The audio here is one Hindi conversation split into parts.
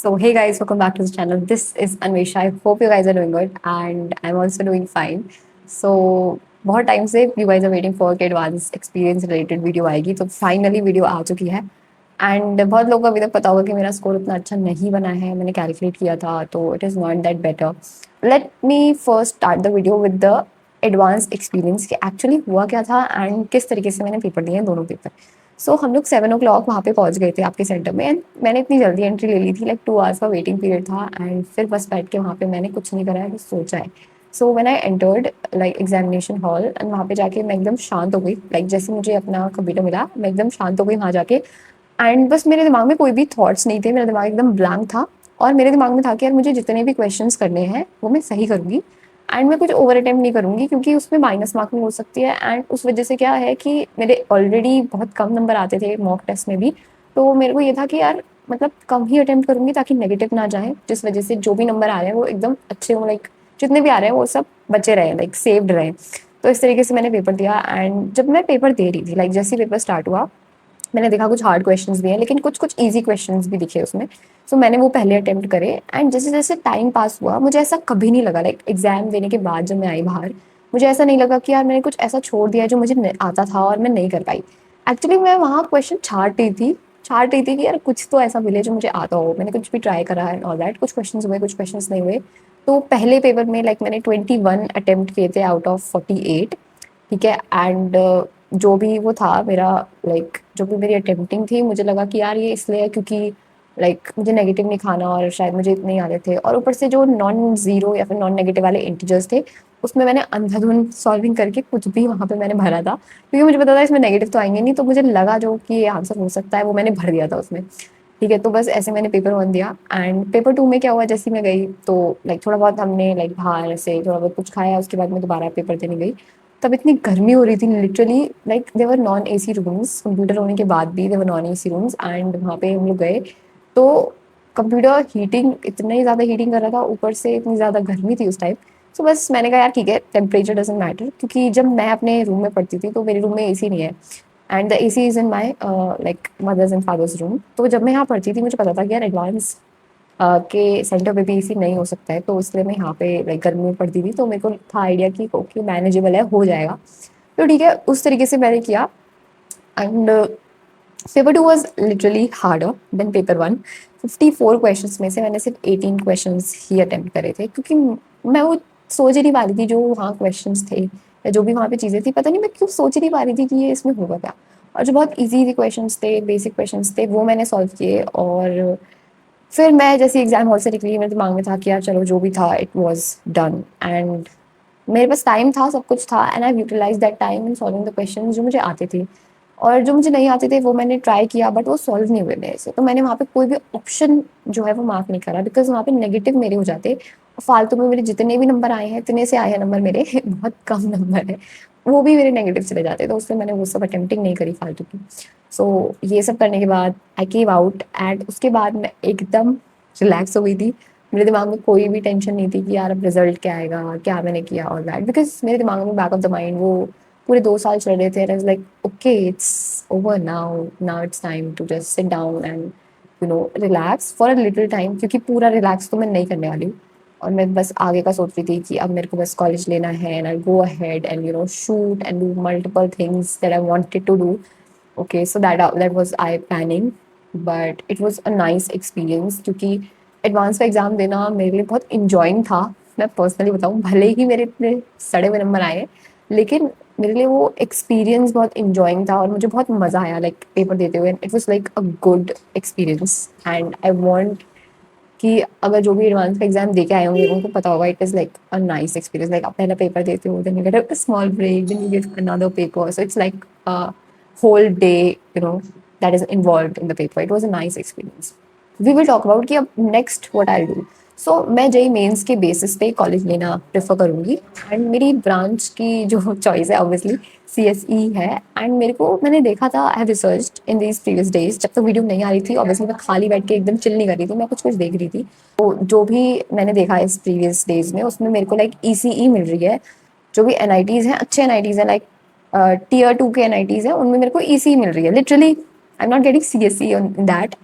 So, hey guys, welcome back to the channel. This is Anvesha. I hope you guys are doing good and I'm also doing fine. So, बहुत टाइम से you guys are waiting for कि एडवांस एक्सपीरियंस रिलेटेड वीडियो आएगी तो फाइनली वीडियो आ चुकी है एंड बहुत लोगों को अभी तक पता होगा कि मेरा स्कोर उतना अच्छा नहीं बना है मैंने कैलकुलेट किया था तो it is not that better let me first start the video with the advance experience कि एक्चुअली हुआ क्या था एंड किस तरीके से मैंने पेपर दिए हैं दोनों पेपर हम लोग 7 o'clock वहाँ पे पहुँच गए थे आपके सेंटर में एंड मैंने इतनी जल्दी एंट्री ले ली थी लाइक 2 hours का वेटिंग पीरियड था एंड फिर बस बैठ के वहाँ पे मैंने कुछ नहीं करा है बस सोचा है so when I entered like examination hall and वहाँ पे जाके मैं एकदम शांत हो गई लाइक जैसे मुझे अपना कंप्यूटर मिला मैं एकदम शांत हो गई वहाँ जाके एंड बस मेरे दिमाग में कोई भी थॉट्स नहीं थे मेरा दिमाग एकदम ब्लैंक था और मेरे दिमाग में था कि यार मुझे जितने भी क्वेश्चंस करने हैं वो मैं सही करूँगी एंड मैं कुछ ओवर अटेम्प्ट नहीं करूँगी क्योंकि उसमें माइनस मार्किंग हो सकती है एंड उस वजह से क्या है कि मेरे ऑलरेडी बहुत कम नंबर आते थे मॉक टेस्ट में भी तो मेरे को ये था कि यार मतलब कम ही अटेम्प्ट करूँगी ताकि नेगेटिव ना जाए जिस वजह से जो भी नंबर आ रहे हैं वो एकदम अच्छे हो लाइक जितने भी आ रहे हैं वो सब बचे रहे लाइक सेव्ड रहे तो इस तरीके से मैंने पेपर दिया एंड जब मैं पेपर दे रही थी लाइक जैसे ही पेपर स्टार्ट हुआ मैंने देखा कुछ हार्ड क्वेश्चंस भी हैं लेकिन कुछ कुछ ईजी क्वेश्चंस भी दिखे उसमें मैंने वो पहले अटेम्प्ट करे एंड जैसे जैसे टाइम पास हुआ मुझे ऐसा कभी नहीं लगा लाइक एग्जाम देने के बाद जब मैं आई बाहर मुझे ऐसा नहीं लगा कि यार मैंने कुछ ऐसा छोड़ दिया जो मुझे आता था और मैं नहीं कर पाई एक्चुअली मैं वहाँ क्वेश्चन छाट रही थी कि यार कुछ तो ऐसा मिले जो मुझे आता हो मैंने कुछ भी ट्राई करा है ऑल दैट कुछ क्वेश्चन हुए कुछ क्वेश्चन नहीं हुए तो पहले पेपर में लाइक मैंने 21 अटेम्प्ट किए थे आउट ऑफ 48 ठीक है एंड जो भी वो था मेरा लाइक जो भी मेरी अटेम्प्टिंग थी मुझे लगा कि यार ये इसलिए है क्योंकि लाइक मुझे नेगेटिव नहीं खाना और शायद मुझे इतने ही आते थे और ऊपर से जो नॉन ज़ीरो या फिर नॉन नेगेटिव वाले इंटीजर्स थे उसमें मैंने अंधाधुंध सॉल्विंग करके कुछ भी वहाँ पे मैंने भरा था क्योंकि मुझे पता था इसमें नेगेटिव तो आएंगे नहीं तो मुझे लगा जो कि ये आंसर हो सकता है वो मैंने भर दिया था उसमें ठीक है तो बस ऐसे मैंने पेपर 1 दिया एंड पेपर 2 में क्या हुआ जैसे ही मैं गई तो लाइक थोड़ा बहुत हमने लाइक बाहर से थोड़ा बहुत कुछ खाया उसके बाद मैं दोबारा पेपर देने गई तब इतनी गर्मी हो रही थी लिटरली लाइक देवर नॉन एसी रूम्स कंप्यूटर होने के बाद भी देवर नॉन एसी रूम्स एंड वहाँ पे हम लोग गए तो कंप्यूटर हीटिंग इतना ही ज़्यादा हीटिंग कर रहा था ऊपर से इतनी ज़्यादा गर्मी थी उस टाइम बस मैंने कहा यार ठीक है टेम्परेचर डजेंट मैटर क्योंकि जब मैं अपने रूम में पढ़ती थी तो मेरे रूम में एसी नहीं है and the AC is in my like mother's and father's room तो जब मैं यहाँ पढ़ती थी मुझे पता था कि यार एडवांस के सेंटर पे भी एसी नहीं हो सकता है तो इसलिए मैं यहाँ पे लाइक गर्मी में पढ़ती थी तो मेरे को था आइडिया कि ओके मैनेजेबल है हो जाएगा तो ठीक है उस तरीके से मैंने किया and paper 2 was literally harder than paper 1 54 questions में से मैंने सिर्फ 18 क्वेश्चंस ही अटेम्प्ट करे थे क्योंकि मैं वो सोच ही नहीं पा रही थी जो वहाँ क्वेश्चंस थे या जो भी वहाँ पे चीज़ें थी पता नहीं मैं क्यों सोच ही नहीं पा रही थी कि ये इसमें होगा क्या और जो बहुत इजी क्वेश्चंस थे बेसिक क्वेश्चंस थे वो मैंने सॉल्व किए और फिर मैं जैसे एग्जाम हॉल से निकली मेरे दिमाग में था कि यार चलो जो भी था इट वाज डन एंड मेरे पास टाइम था सब कुछ था and I utilise that time in solving the question जो मुझे आते थे और जो मुझे नहीं आते थे वो मैंने ट्राई किया बट वो सॉल्व नहीं हुए मेरे से तो मैंने वहाँ पे कोई भी ऑप्शन जो है वो मार्क नहीं करा बिकॉज वहाँ पे नेगेटिव मेरे हो जाते फालतू में मेरे जितने भी नंबर आए हैं इतने से आए हैं नंबर मेरे बहुत कम नंबर है वो भी मेरे नेगेटिव चले जाते तो उससे मैंने वो सब अटेम्प्टिंग नहीं करी फालतू की सो ये सब करने के बाद आई केम आउट एंड उसके बाद मैं एकदम रिलैक्स हो गई थी मेरे दिमाग में कोई भी टेंशन नहीं थी कि यार अब रिजल्ट क्या आएगा क्या मैंने किया और दैट बिकॉज मेरे दिमाग में बैक ऑफ द माइंड वो पूरे 2 साल चल रहे थे and like okay it's over now now it's time to just sit down and relax for a little time क्योंकि पूरा रिलैक्स तो मैं नहीं करने वाली हूँ और मैं बस आगे का सोच रही थी कि अब मेरे को बस कॉलेज लेना है and I go ahead and shoot and do multiple things that I wanted to do okay so that was I planning but it was a nice experience क्योंकि एडवांस का एग्ज़ाम देना मेरे लिए बहुत इंजॉइंग था मैं पर्सनली बताऊँ भले ही मेरे इतने सड़े हुए नंबर आए लेकिन मेरे लिए वो एक्सपीरियंस बहुत इंजॉइंग था और मुझे बहुत मज़ा आया लाइक पेपर देते हुए it was like a good experience and I want कि अगर जो भी एडवांस का एग्जाम दे के आए होंगे उनको पता होगा it is like a nice experience like आप पहला पेपर देते हो then you get a small break then you get another paper so it's like a whole day that is involved in the paper it was a nice experience we will talk about कि अब नेक्स्ट व्हाट आई डू मैं जेई मेंस के बेसिस पे कॉलेज लेना प्रेफर करूँगी एंड मेरी ब्रांच की जो चॉइस है ऑब्वियसली सीएसई है एंड मेरे को मैंने देखा था I have researched in these previous days जब तक वीडियो नहीं आ रही थी ऑब्वियसली मैं खाली बैठ के एकदम चिल नहीं कर रही थी मैं कुछ कुछ देख रही थी तो जो भी मैंने देखा इस प्रीवियस डेज में उसमें मेरे को लाइक ईसीई मिल रही है जो भी एनआईटीज़ हैं अच्छे एनआईटीज़ हैं लाइक टीयर 2 के एनआईटीज़ हैं उनमें मेरे को ईसीई मिल रही है literally I am not getting CSE in that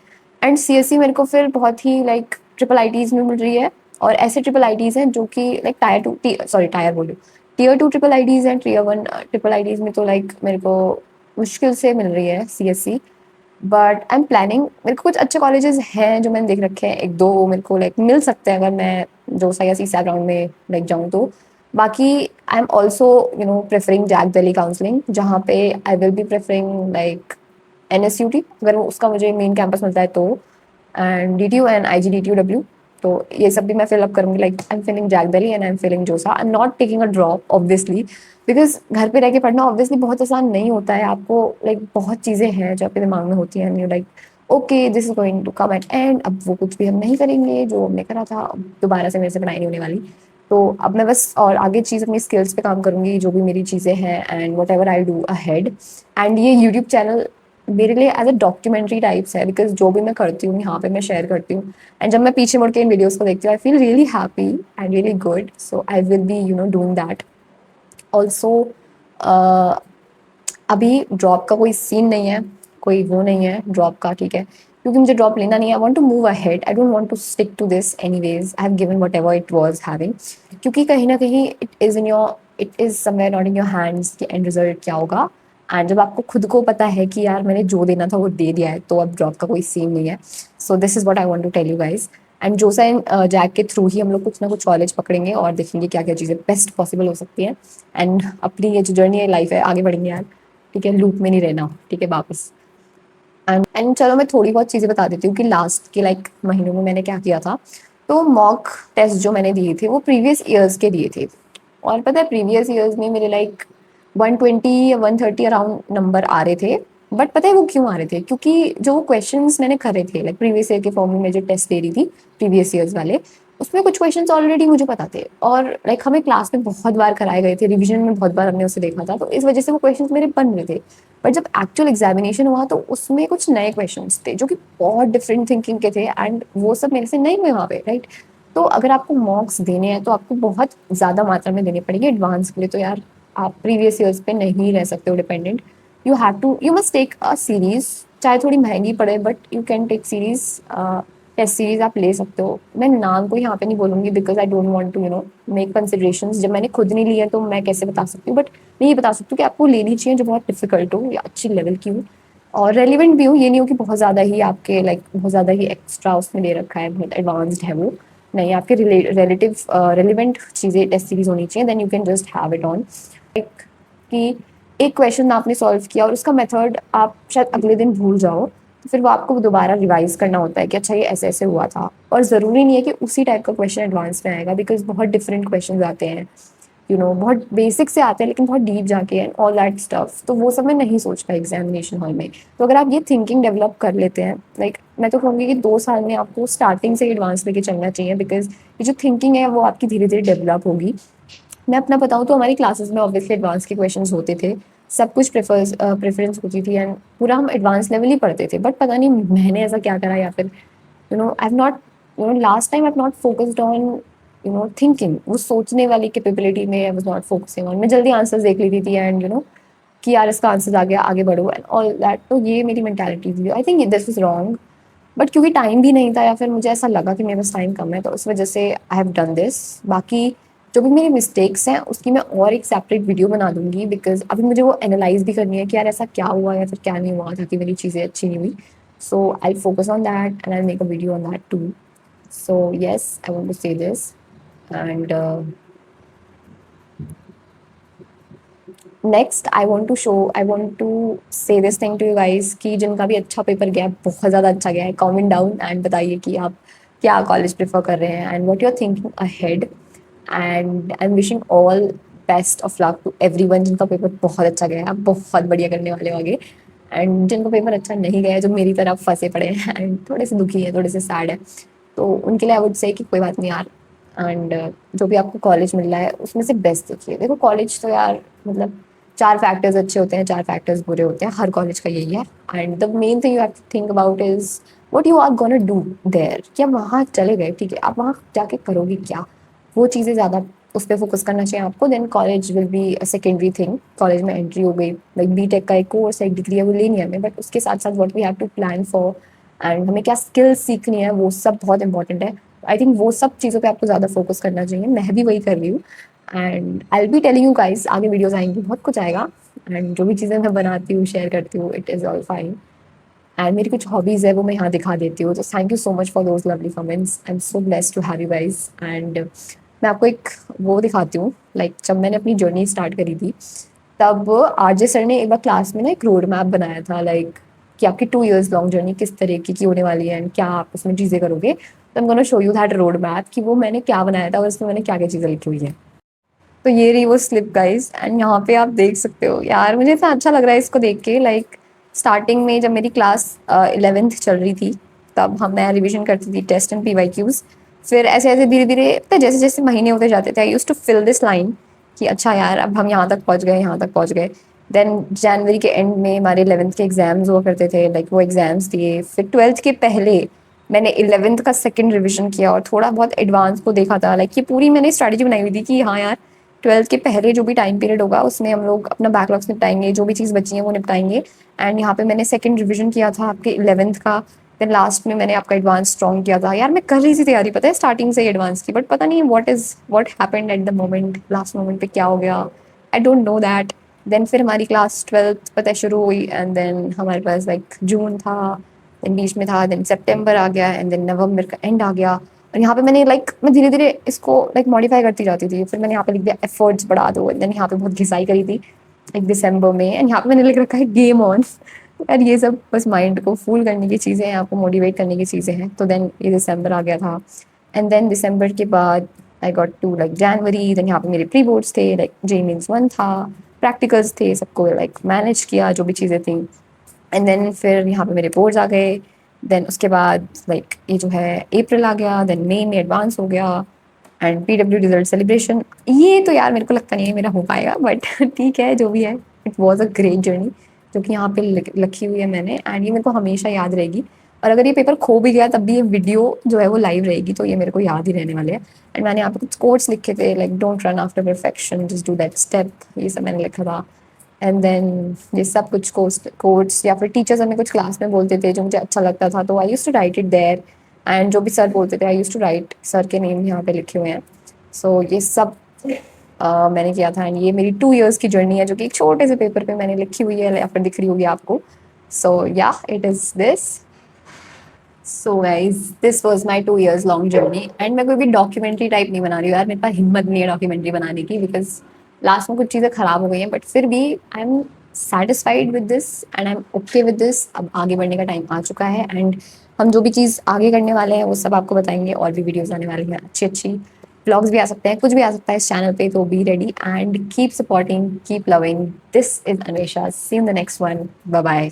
and CSC मेरे को फिर बहुत ही लाइक ट्रिपल आईटीज में मिल रही है, और ऐसे ट्रिपल आईटीज हैं जो कि लाइक टायर बोलो, टियर 2 ट्रिपल आईटीज हैं, टियर 1 ट्रिपल आईटीज में तो लाइक मेरे को मुश्किल से मिल रही है CSC. But I am planning, मेरे को कुछ अच्छे कॉलेजेस हैं जो मैंने देख रखे हैं, एक दो मेरे को लाइक मिल सकते हैं अगर मैं जोसा या सीसैट राउंड में लाइक जाऊँ तो। बाकी I am also preferring JAC Delhi counselling, जहाँ पे I will be preferring like NSUT अगर वो उसका मुझे मेन कैंपस मिलता है तो, एंड डीटीयू एंड आईजीडीटीयूडब्ल्यू। तो ये सब भी मैं फिल अप करूंगी, like I am filling JAC Delhi and I am filling JoSAA. I am not taking a drop obviously, because घर पे रह के पढ़ना ऑब्वियसली बहुत आसान नहीं होता है। आपको लाइक बहुत चीज़ें हैं जो आपके दिमाग में होती हैं, you like okay this is going to come at end, अब वो कुछ भी हम नहीं करेंगे जो हमने करा था, अब दोबारा से मेरे से पढ़ाई नहीं होने वाली। तो अब मैं बस और आगे चीज़ अपनी स्किल्स पे काम करूंगी, जो भी मेरी चीज़ें हैं, and what ever I do ahead. And ये यूट्यूब चैनल मेरे लिए एज अ डॉक्यूमेंट्री टाइप्स है, बिकॉज जो भी मैं करती हूँ यहाँ पे मैं शेयर करती हूँ। एंड जब मैं पीछे मुड़ के इन वीडियोस को देखती हूँ I feel really happy and really good, so I will be doing that also. अभी ड्रॉप का कोई सीन नहीं है, कोई वो नहीं है ड्रॉप का, ठीक है, क्योंकि मुझे ड्रॉप लेना नहीं है। I want to move ahead, I don't want to stick to this anyways, I have given whatever it was having, क्योंकि कहीं ना कहीं it is somewhere not in your hands कि एंड रिजल्ट क्या होगा। एंड जब आपको खुद को पता है कि यार मैंने जो देना था वो दे दिया है, तो अब ड्रॉप का कोई सीन नहीं है। So this is what I want to tell you guys. And JoSAA and JAC के थ्रू ही हम लोग कुछ ना कुछ कॉलेज पकड़ेंगे और देखेंगे क्या क्या चीज़ें बेस्ट पॉसिबल हो सकती हैं। एंड अपनी ये जो जर्नी है, लाइफ है, आगे बढ़ेंगे यार, ठीक है, लूप में नहीं रहना, ठीक है, वापस। एंड चलो मैं थोड़ी बहुत चीज़ें बता देती हूँ कि लास्ट के लाइक महीनों में मैंने क्या किया था। तो मॉक टेस्ट जो मैंने दिए थे वो प्रीवियस ईयर्स के दिए थे, और पता है प्रीवियस ईयर्स में मेरे लाइक 120 या 130 अराउंड नंबर आ रहे थे। बट पता है वो क्यों आ रहे थे, क्योंकि जो क्वेश्चंस मैंने करे थे लाइक प्रीवियस ईयर के फॉर्म में मैं जो टेस्ट दे रही थी प्रीवियस ईयर्स वाले, उसमें कुछ क्वेश्चंस ऑलरेडी मुझे पता थे, और लाइक हमें क्लास में बहुत बार कराए गए थे, रिवीजन में बहुत बार हमने उसे देखा था, तो इस वजह से वो क्वेश्चंस मेरे बन रहे थे। बट जब एक्चुअल एग्जामिनेशन हुआ तो उसमें कुछ नए क्वेश्चंस थे जो कि बहुत डिफरेंट थिंकिंग के थे, एंड वो सब मेरे से नहीं हुए वहाँ पे, राइट। तो अगर आपको मॉक्स देने हैं तो आपको बहुत ज़्यादा मात्रा में देने पड़ेंगे एडवांस के लिए, तो यार आप प्रीवियस ईयर्स पे नहीं रह सकते हो dependent. You must take a series, चाहे थोड़ी महंगी पड़े, but you can take series, test series आप ले सकते हो। मैं नाम को यहाँ पे नहीं बोलूंगी because I don't want to make consideration, जब मैंने खुद नहीं लिया तो मैं कैसे बता सकती हूँ। बट मैं ये बता सकती हूँ कि आपको लेनी चाहिए जो बहुत डिफिकल्ट हो या अच्छी लेवल की हो, और रेलिवेंट भी हो। ये नहीं हो कि बहुत ज़्यादा ही आपके लाइक बहुत ज़्यादा ही एक्स्ट्रा उसमें दे रखा है, बहुत एडवांस्ड है वो, नहीं, आपके रिलेटिव रेलिवेंट चीज़ें टेस्ट सीरीज होनी चाहिए, then you can just have it on. Like कि एक क्वेश्चन आपने सॉल्व किया और उसका मेथड आप शायद अगले दिन भूल जाओ, तो फिर वो आपको दोबारा रिवाइज करना होता है कि अच्छा ये ऐसे ऐसे हुआ था, और ज़रूरी नहीं है कि उसी टाइप का क्वेश्चन एडवांस में आएगा, बिकॉज बहुत डिफरेंट क्वेश्चन आते हैं, बहुत बेसिक से आते हैं लेकिन बहुत डीप जाके एंड ऑल दैट स्टफ, तो वो सब मैं नहीं सोच पाई एग्जामिनेशन हॉल में। तो अगर आप ये थिंकिंग डेवलप कर लेते हैं, लाइक मैं तो कहूँगी कि 2 साल में आपको स्टार्टिंग से एडवांस लेके चलना चाहिए, बिकॉज ये जो थिंकिंग है वो आपकी धीरे धीरे डेवलप होगी। मैं अपना बताऊँ तो हमारी क्लासेस में ऑब्वियसली एडवांस के क्वेश्चंस होते थे, सब कुछ प्रेफरेंस होती थी, एंड पूरा हम एडवांस लेवल ही पढ़ते थे। बट पता नहीं मैंने ऐसा क्या करा, या फिर I have not last time I have not focused on thinking, वो सोचने वाली कैपेबिलिटी में I was not focusing on. मैं जल्दी आंसर्स देख लेती थी एंड कि यार इसका आंसर आ गया, आगे बढ़ो एंड ऑल दैट। तो ये मेरी मेंटालिटी थी, I think this was wrong. But क्योंकि टाइम भी नहीं था, या फिर मुझे ऐसा लगा कि मेरे पास टाइम कम है, तो उस वजह से आई हैव डन दिस। बाकी जो भी मेरी मिस्टेक्स हैं उसकी मैं और एक सेपरेट वीडियो बना दूंगी, बिकॉज अभी मुझे वो एनालाइज भी करनी है कि यार ऐसा क्या हुआ या फिर क्या नहीं हुआ ताकि मेरी चीज़ें अच्छी नहीं हुई। So I focus on that and I make a video on that too. So yes, I want to say this and next I want to say this thing to you guys कि जिनका भी अच्छा पेपर गया है, बहुत ज़्यादा अच्छा गया है, कमेंट डाउन एंड बताइए कि आप क्या कॉलेज प्रेफर कर रहे हैं and what you are thinking ahead. And I am wishing all best of luck to everyone जिनका पेपर बहुत अच्छा गया है, आप बहुत बढ़िया करने वाले हो आगे। एंड जिनका पेपर अच्छा नहीं गया है, जो मेरी तरह फंसे पड़े हैं एंड थोड़े से दुखी हैं, थोड़े से सैड है, तो उनके लिए आई वुड से कि कोई बात नहीं यार। एंड जो भी आपको कॉलेज मिल रहा है उसमें से बेस्ट देखिए। देखो कॉलेज तो यार मतलब 4 फैक्टर्स अच्छे होते हैं, 4 फैक्टर्स बुरे होते हैं, हर कॉलेज का यही है। And the main thing you have to think about is what you are gonna do there, कि आप वहाँ चले गए, ठीक है, आप वहाँ जाके करोगे क्या, वो चीज़ें ज़्यादा उस पर फोकस करना चाहिए आपको। Then college will be a secondary thing, college में एंट्री हो गई, लाइक बीटेक का एक कोर्स है, एक डिग्री है, वो लेनी है हमें, बट उसके साथ साथ what we have to plan for and हमें क्या स्किल्स सीखनी है, वो सब बहुत इंपॉर्टेंट है। आई थिंक वो सब चीज़ों पे आपको ज़्यादा फोकस करना चाहिए, मैं भी वही कर रही हूँ। And I will be telling you guys, आगे वीडियोस आएंगी, बहुत कुछ आएगा। एंड जो भी चीज़ें मैं बनाती हूँ, शेयर करती हूँ, it is all fine. And मेरी कुछ हॉबीज़ है वो मैं यहाँ दिखा देती हूँ। तो thank you so much for those lovely comments, I am so blessed to have you guys. And मैं आपको एक वो दिखाती हूँ, लाइक जब मैंने अपनी जर्नी स्टार्ट करी थी, तब आरजे सर ने एक बार क्लास में ना एक रोड मैप बनाया था, लाइक कि आपकी 2 years लॉन्ग जर्नी किस तरीके की होने वाली है एंड क्या आप उसमें चीज़ें करोगे। तो I am gonna show you that road map कि वो मैंने क्या बनाया था और उसमें मैंने क्या क्या चीज़ें लिखी हुई है। तो ये रही वो स्लिप गाइस, एंड यहाँ पे आप देख सकते हो यार, मुझे इतना अच्छा लग रहा है इसको देख के। लाइक स्टार्टिंग में जब मेरी क्लास 11th चल रही थी, तब हम मैं रिवीजन करती थी टेस्ट एंड PYQs। फिर ऐसे ऐसे धीरे धीरे पता जैसे जैसे महीने होते जाते थे, I used to fill this line कि अच्छा यार अब हम यहाँ तक पहुँच गए, यहाँ तक पहुँच गए। देन जनवरी के एंड में हमारे 11th के एग्जाम्स हुआ करते थे, लाइक वो एग्जाम्स दिए। फिर 12th के पहले मैंने 11th का सेकंड रिवीजन किया और थोड़ा बहुत एडवांस को देखा था। लाइक ये पूरी मैंने स्ट्रैटेजी बनाई हुई थी कि हाँ यार, 12th के पहले जो भी टाइम पीरियड होगा उसमें हम लोग अपना बैकलॉग्स निपटाएंगे, जो भी चीज़ बची है वो निपटाएंगे। एंड यहाँ पे मैंने सेकंड रिवीजन किया था आपके 11th का। देन लास्ट में मैंने आपका एडवांस स्ट्रॉन्ग किया था। यार मैं कर रही थी तैयारी, पता है, स्टार्टिंग से ही एडवांस की, बट पता नहीं what happened at the moment, last moment पे क्या हो गया, I don't know that. Then फिर हमारी क्लास 12th पता है शुरू हुई, एंड देन हमारे पास लाइक जून था, देन बीच में था, देन सितंबर आ गया, एंड देन नवंबर का एंड आ गया। और यहाँ पे मैंने लाइक मैं धीरे धीरे इसको लाइक मॉडिफाई करती जाती थी। फिर मैंने यहाँ पे लिख दिया एफर्ट्स बढ़ा दो, देन यहाँ पे बहुत घिसाई करी थी एक दिसंबर में, एंड यहाँ पे मैंने लिख रखा है गेम ऑन। यार ये सब बस माइंड को फूल करने की चीज़ें हैं, आपको मोटिवेट करने की चीज़ें हैं। तो देन ये दिसंबर आ गया था, एंड देन दिसंबर के बाद I got to like January. Then यहाँ पे मेरे प्री बोर्ड्स थे, लाइक JEE-1 था, प्रैक्टिकल्स थे, सबको लाइक मैनेज किया जो भी चीज़ें थी। एंड देन फिर यहाँ पे मेरे बोर्ड्स आ गए। देन उसके बाद लाइक ये जो है अप्रैल आ गया, देन मई में एडवांस हो गया, एंड PW रिजल्ट सेलिब्रेशन। ये तो यार मेरे को लगता नहीं है मेरा हो पाएगा, बट ठीक है जो भी है। It was a great journey जो कि यहाँ पे लिखी हुई है मैंने, एंड ये मेरे को हमेशा याद रहेगी। और अगर ये पेपर खो भी गया तब भी ये वीडियो जो है वो लाइव रहेगी, तो ये मेरे को याद ही रहने वाले हैं। एंड मैंने यहाँ पे कुछ कोट्स लिखे थे, like don't run after perfection, just do that step, ये सब मैंने लिखा था। एंड देन ये सब कुछ कोट्स या फिर टीचर्स हमें कुछ क्लास में बोलते थे जो मुझे अच्छा लगता था, तो I used to write it there. And जो भी सर बोलते थे I used to write sir के नेम यहाँ पे लिखे हुए हैं। सो ये सब मैंने किया था। एंड ये मेरी 2 years की जर्नी है जो कि एक छोटे से पेपर पे मैंने लिखी हुई है, या फिर दिख रही होगी आपको। सो या it is this. So guys this was my 2 years long journey. And मैं कोई भी डॉक्यूमेंट्री टाइप नहीं बना रही हूँ यार, मेरे पास हिम्मत नहीं है डॉक्यूमेंट्री बनाने की, बिकॉज लास्ट में कुछ चीज़ें खराब हो गई हैं, बट फिर भी I am satisfied with this and I M okay with this. अब आगे बढ़ने का टाइम आ चुका है, एंड हम जो भी चीज़ आगे करने वाले हैं वो सब आपको बताएंगे। और भी वीडियोज़ आने वाली हैं, अच्छी अच्छी ब्लॉग्स भी आ सकते हैं, कुछ भी आ सकता है इस चैनल पे। तो be ready and keep supporting, keep loving. This is Anvesha, see in the next one, bye bye.